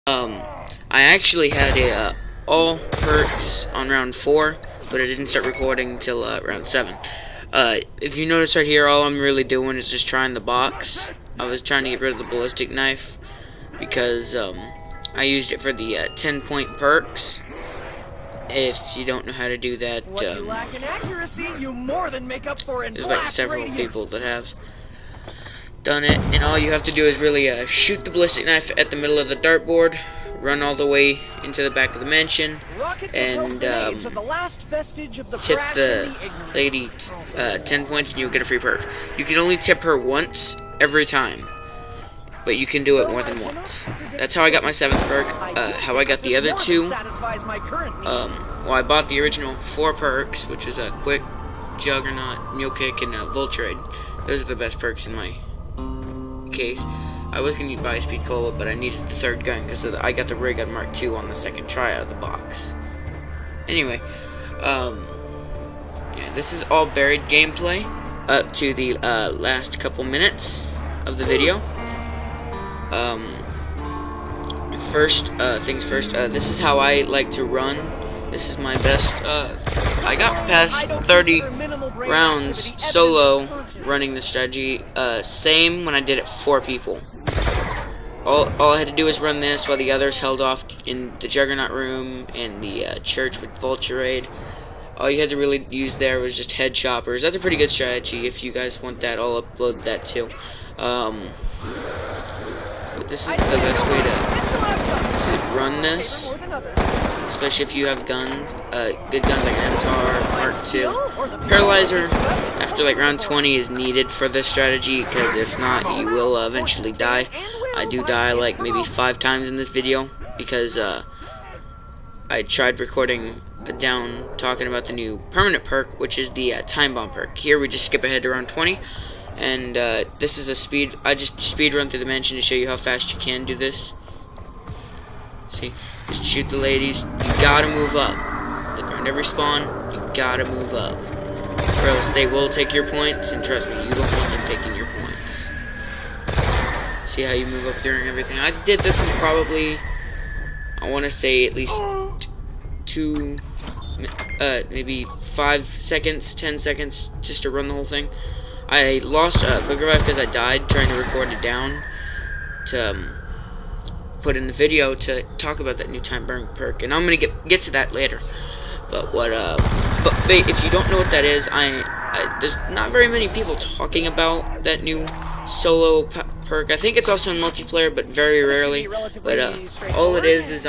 I actually had all perks on round 4, but I didn't start recording until round 7. If you notice right here, all I'm really doing is just trying the box. I was trying to get rid of the ballistic knife because I used it for the 10-point perks. If you don't know how to do that, there's like several people that have done it, and all you have to do is really shoot the ballistic knife at the middle of the dartboard, run all the way into the back of the mansion, and tip the lady 10 points and you'll get a free perk. You can only tip her once every time, but you can do it more than once. That's how I got my 7th perk. How I got the other 2, well, I bought the original 4 perks, which was a quick, juggernaut, mule kick, and vulture raid. Those are the best perks in my case. I was going to buy a speed cola, but I needed the 3rd gun because I got the ray gun Mark II on the 2nd try out of the box. Anyway, yeah, this is all buried gameplay up to the last couple minutes of the video. First things first, this is how I like to run. This is my best. I got past 30 rounds solo running the strategy. Same when I did it 4 people. All I had to do was run this while the others held off in the Juggernaut room and the church with vulture raid. All you had to really use there was just head choppers. That's a pretty good strategy. If you guys want that, I'll upload that too. But this is the best way to run this, especially if you have guns, good guns like an MTAR, Mark II. Paralyzer after like round 20 is needed for this strategy, because if not, you will eventually die. I do die like maybe 5 times in this video, because I tried recording down talking about the new permanent perk, which is the time bomb perk. Here we just skip ahead to round 20, and this is a speed. I just speed run through the mansion to show you how fast you can do this. See, just shoot the ladies. You gotta move up. Look around every spawn. You gotta move up, or else they will take your points. And trust me, you don't want them taking your points. See how you move up during everything. I did this in probably, I want to say at least 2, maybe 5 seconds, 10 seconds, just to run the whole thing. I lost a quick revive because I died trying to record it down to put in the video to talk about that new time burn perk, and I'm gonna get to that later. But if you don't know what that is, there's not very many people talking about that new solo perk. I think it's also in multiplayer, but very rarely. But all it is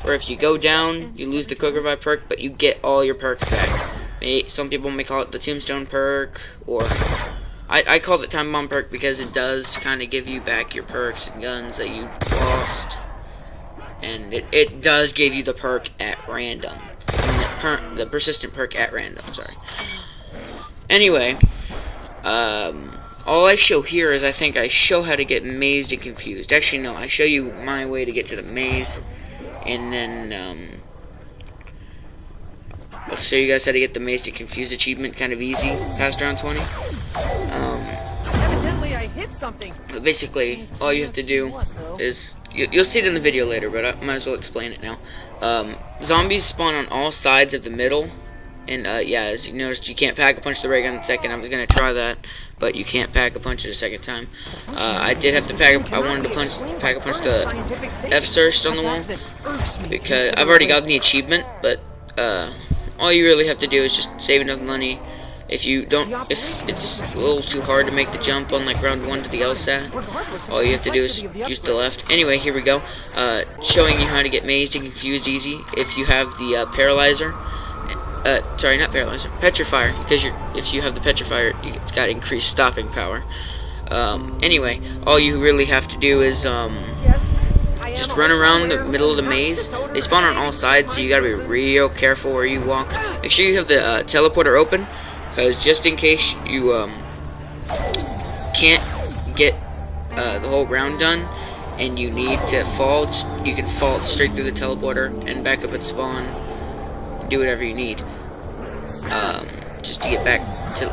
where if you go down, you lose the quick revive perk, but you get all your perks back. Some people may call it the tombstone perk, or I call it time bomb perk because it does kind of give you back your perks and guns that you lost, and it does give you the perk at random. The persistent perk at random, sorry. Anyway, all I show here is I think I show how to get mazed and confused. Actually, no, I show you my way to get to the maze, and then I'll show you guys how to get the mazed and confused achievement kind of easy past round 20. But basically, all you have to do is, you'll see it in the video later, but I might as well explain it now. Zombies spawn on all sides of the middle, and yeah, as you noticed, you can't pack a punch the ray gun in a second. I was gonna try that, but you can't pack a punch it a second time. I did have to pack. I wanted to pack a punch the F-Surst on the wall because I've already gotten the achievement. But all you really have to do is just save enough money. If it's a little too hard to make the jump on like round 1 to the LSAT, all you have to do is use the left. Anyway, here we go. Showing you how to get mazed and confused easy. If you have the paralyzer, sorry, not paralyzer, petrifier, because if you have the petrifier, it's got increased stopping power. Anyway, all you really have to do is just run around the middle of the maze. They spawn on all sides, so you gotta be real careful where you walk. Make sure you have the teleporter open, because just in case you can't get the whole round done and you need to fall, you can fall straight through the teleporter and back up at spawn and do whatever you need, just to get back to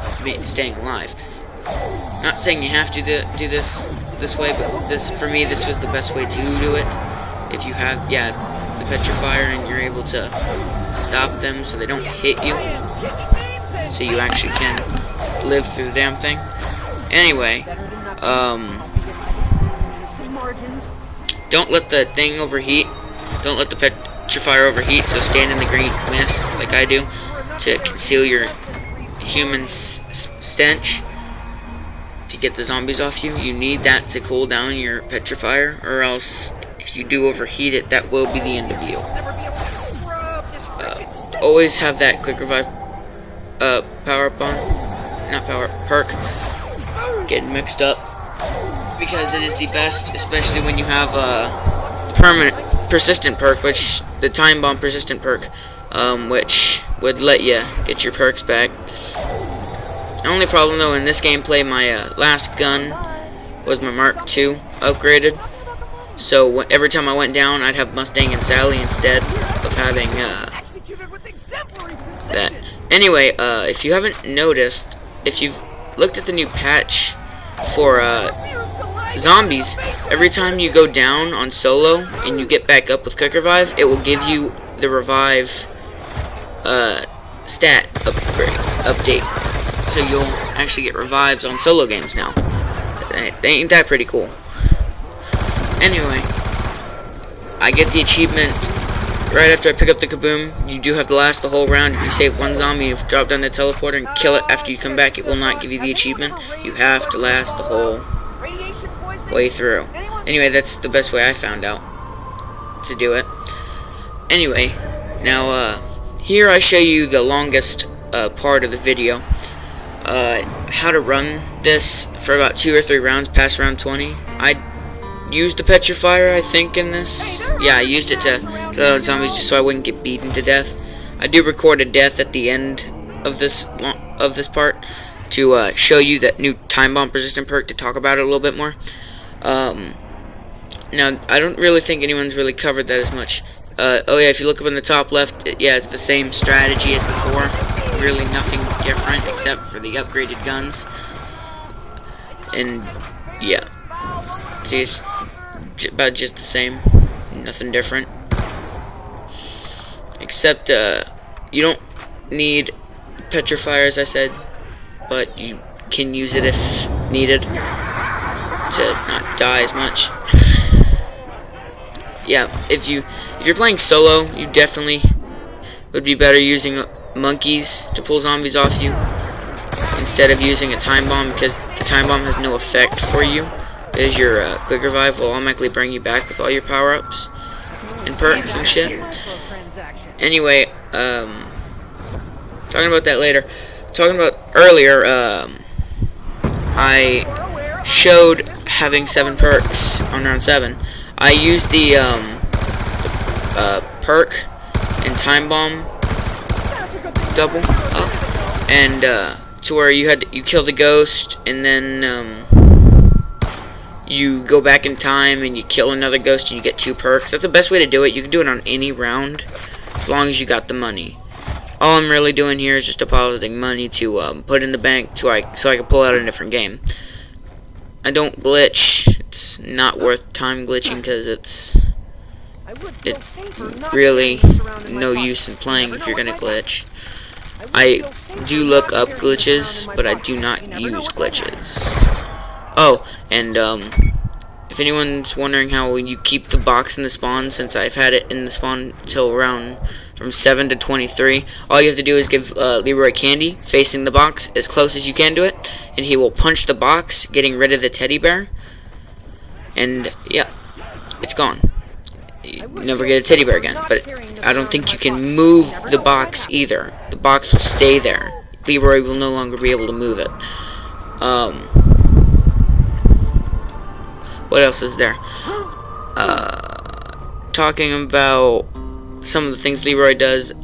staying alive. Not saying you have to do this way, but for me, this was the best way to do it. if you have, yeah, the petrifier, and you're able to stop them so they don't hit you, so you actually can live through the damn thing. Anyway, don't let the thing overheat. Don't let the petrifier overheat, so stand in the green mist like I do to conceal your human stench to get the zombies off you. You need that to cool down your petrifier, or else if you do overheat it, that will be the end of you. Always have that quick revive power up on, not power, perk, getting mixed up, because it is the best, especially when you have permanent persistent perk, which the time bomb persistent perk, which would let you get your perks back. The only problem though in this gameplay, my last gun was my Mark II upgraded, so every time I went down, I'd have Mustang and Sally instead of having that. Anyway, if you haven't noticed, if you've looked at the new patch for zombies, every time you go down on solo and you get back up with quick revive, it will give you the revive stat update, so you'll actually get revives on solo games now. Ain't that pretty cool? Anyway, I get the achievement right after I pick up the kaboom. You do have to last the whole round. If you save one zombie, you drop down the teleporter and kill it after you come back, it will not give you the achievement. You have to last the whole way through. Anyway, that's the best way I found out to do it. Anyway, now here I show you the longest part of the video, how to run this for about 2 or 3 rounds past round 20. I used the petrifier, I think, in this. Yeah, I used it to kill out zombies just so I wouldn't get beaten to death. I do record a death at the end of this part to show you that new time bomb persistent perk, to talk about it a little bit more. Now, I don't really think anyone's really covered that as much. Oh yeah, if you look up in the top left, yeah, it's the same strategy as before. Really nothing different except for the upgraded guns. And yeah, see, it's about just the same. Nothing different. Except you don't need petrifier, as I said, but you can use it if needed to not die as much. Yeah, if you're playing solo, you definitely would be better using monkeys to pull zombies off you instead of using a time bomb, because the time bomb has no effect for you, because your quick revive will automatically bring you back with all your power-ups and perks and shit. Anyway, talking about that later. Talking about earlier, I showed having 7 perks on round 7. I used the perk and time bomb double up, and to where you kill the ghost, and then you go back in time and you kill another ghost and you get 2 perks. That's the best way to do it. You can do it on any round as long as you got the money. All I'm really doing here is just depositing money to put in the bank so I can pull out a different game. I don't glitch. It's not worth time glitching, because it's really no use in playing if you're gonna glitch. I do look up glitches, but I do not use glitches. Oh, and if anyone's wondering how you keep the box in the spawn, since I've had it in the spawn till around from 7 to 23, all you have to do is give Leroy candy facing the box as close as you can to it, and he will punch the box, getting rid of the teddy bear, and yeah, it's gone. You never get a teddy bear again. But I don't think you can move the box either. The box will stay there. Leroy will no longer be able to move it. What else is there? Talking about some of the things Leroy does.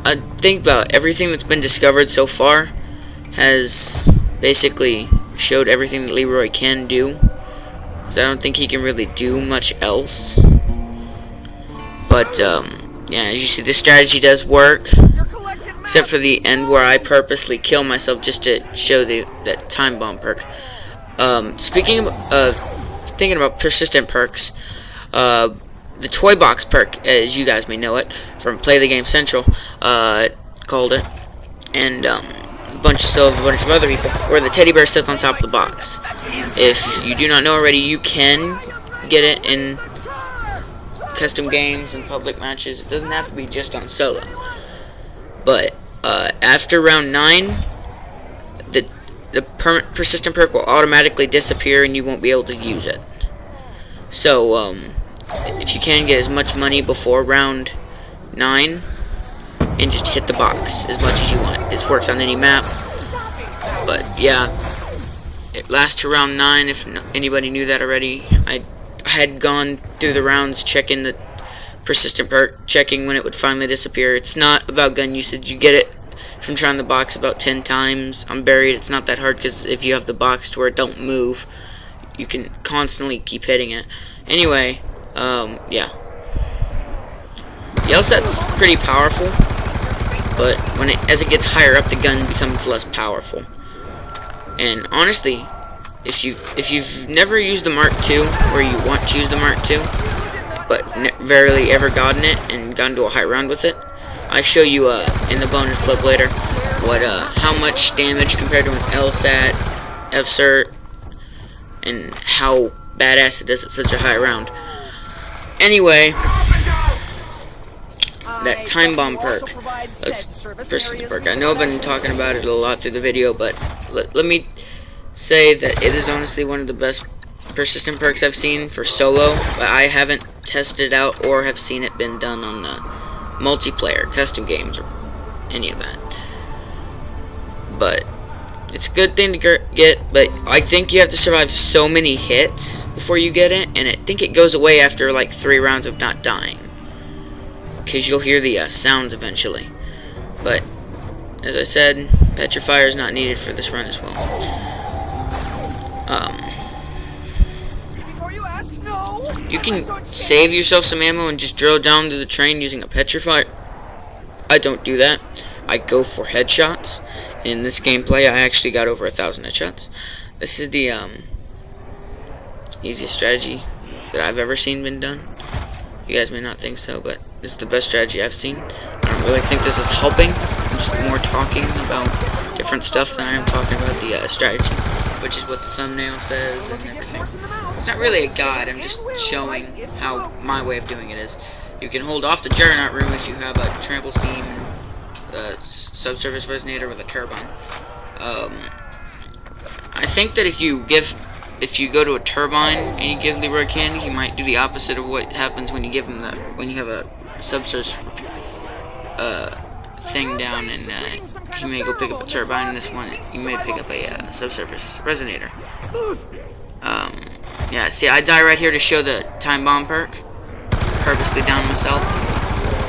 I think about everything that's been discovered so far has basically showed everything that Leroy can do. Because I don't think he can really do much else. But, yeah, as you see, this strategy does work. Except for the end where I purposely kill myself just to show that time bomb perk. Speaking of, thinking about persistent perks, the toy box perk, as you guys may know it from Play the Game Central, called it, and a bunch of other people, where the teddy bear sits on top of the box. If you do not know already, you can get it in custom games and public matches. It doesn't have to be just on solo. But after round 9, the persistent perk will automatically disappear and you won't be able to use it. So if you can get as much money before round 9, and just hit the box as much as you want. This works on any map. But yeah, it lasts to round 9. If anybody knew that already, I had gone through the rounds checking the persistent perk, checking when it would finally disappear. It's not about gun usage. You get it from trying the box about 10 times. I'm buried. It's not that hard because if you have the box to where it don't move, you can constantly keep hitting it. Anyway, yeah. Yell set's pretty powerful, but as it gets higher up, the gun becomes less powerful. And honestly, if you've never used the Mark II, or you want to use the Mark II, but rarely ever gotten it and gotten to a high round with it, I show you in the bonus clip later how much damage compared to an LSAT, FCERT, and how badass it does at such a high round. Anyway, that time bomb perk. That's persistent perk. I know I've been talking about it a lot through the video, but let me say that it is honestly one of the best persistent perks I've seen for solo, but I haven't tested it out or have seen it been done on multiplayer, custom games, or any of that. But it's a good thing to get, but I think you have to survive so many hits before you get it, and I think it goes away after like 3 rounds of not dying, because you'll hear the sounds eventually. But as I said, petrifier is not needed for this run as well. You can save yourself some ammo and just drill down to the train using a petrifier. I don't do that. I go for headshots. In this gameplay, I actually got over 1,000 headshots. This is the easiest strategy that I've ever seen been done. You guys may not think so, but this is the best strategy I've seen. I don't really think this is helping. I'm just more talking about different stuff than I am talking about the strategy, which is what the thumbnail says and everything. It's not really a guide, I'm just showing how my way of doing it is. You can hold off the Juggernaut room if you have a trample steam, a subsurface resonator with a turbine. I think that if you go to a turbine and you give Leroy candy, you might do the opposite of what happens when you give him when you have a subsurface thing down, and he may go pick up a turbine. And this one, you may pick up a subsurface resonator. Yeah, see, I die right here to show the time bomb perk. Purposely down myself.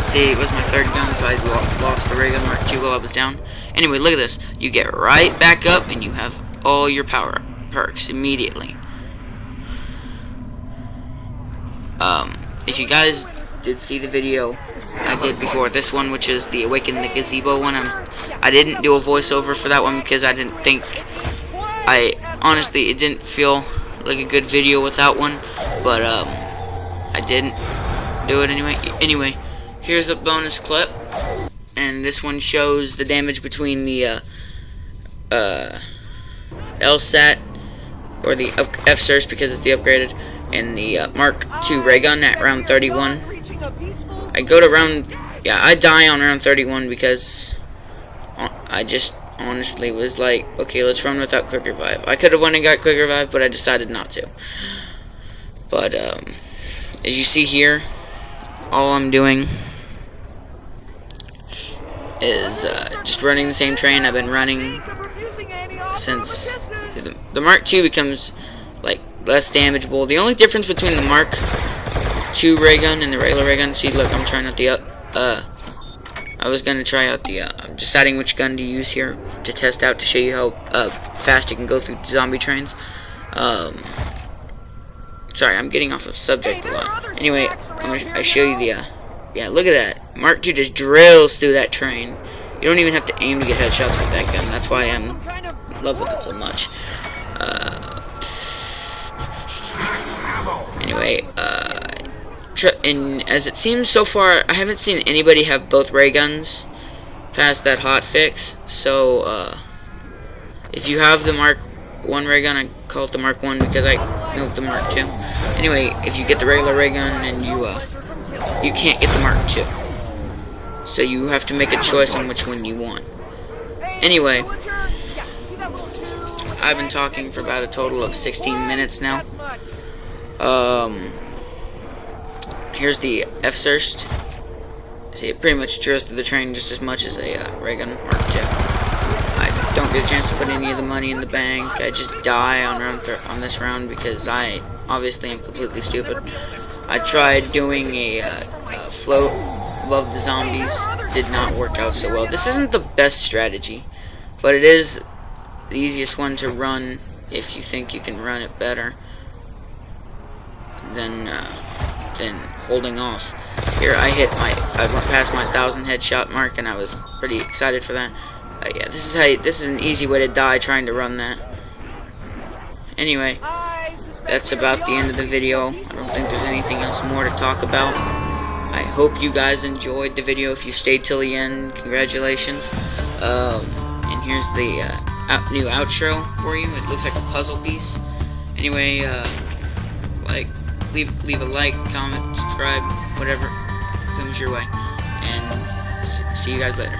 See, it was my 3rd gun, so I lost the ray gun Mark II while I was down. Anyway, look at this. You get right back up, and you have all your power perks immediately. If you guys did see the video I did before this one, which is the Awaken the Gazebo one, I didn't do a voiceover for that one because I didn't think, honestly, it didn't feel like a good video without one, but I didn't do it anyway. Anyway, here's a bonus clip, and this one shows the damage between the LSAT, or the FCERT because it's the upgraded, and the Mark II ray gun at round 31. I go to I die on round 31 because I just honestly was like, okay, let's run without quick revive. I could have won and got quick revive, but I decided not to. But as you see here, all I'm doing is just running the same train I've been running since the Mark II becomes like less damageable. The only difference between the Mark II ray gun and the regular ray gun, see, look, I'm trying out the I was gonna try out the I'm deciding which gun to use here to test out to show you how fast it can go through zombie trains. Sorry, I'm getting off of subject a lot. Anyway, I show you the yeah, look at that. Mark II just drills through that train. You don't even have to aim to get headshots with that gun. That's why I'm in love with it so much. Anyway, and as it seems so far, I haven't seen anybody have both ray guns past that hot fix. So if you have the Mark 1 ray gun, I call it the Mark 1 because I know the Mark 2. Anyway, if you get the regular ray gun and you can't get the Mark 2. So you have to make a choice on which one you want. Anyway, I've been talking for about a total of 16 minutes now. Here's the F-Surst. See, it pretty much trusted the train just as much as a ray gun Mark 2. I don't get a chance to put any of the money in the bank. I just die on this round because I obviously am completely stupid. I tried doing a float above the zombies. Did not work out so well. This isn't the best strategy, but it is the easiest one to run if you think you can run it better than holding off. Here I went past my 1,000 headshot mark, and I was pretty excited for that. Yeah, this is an easy way to die trying to run that. Anyway, that's about the end of the video. I don't think there's anything else more to talk about. I hope you guys enjoyed the video. If you stayed till the end, congratulations. And here's the new outro for you. It looks like a puzzle piece. Anyway, leave a like, comment, subscribe, whatever comes your way. And see you guys later.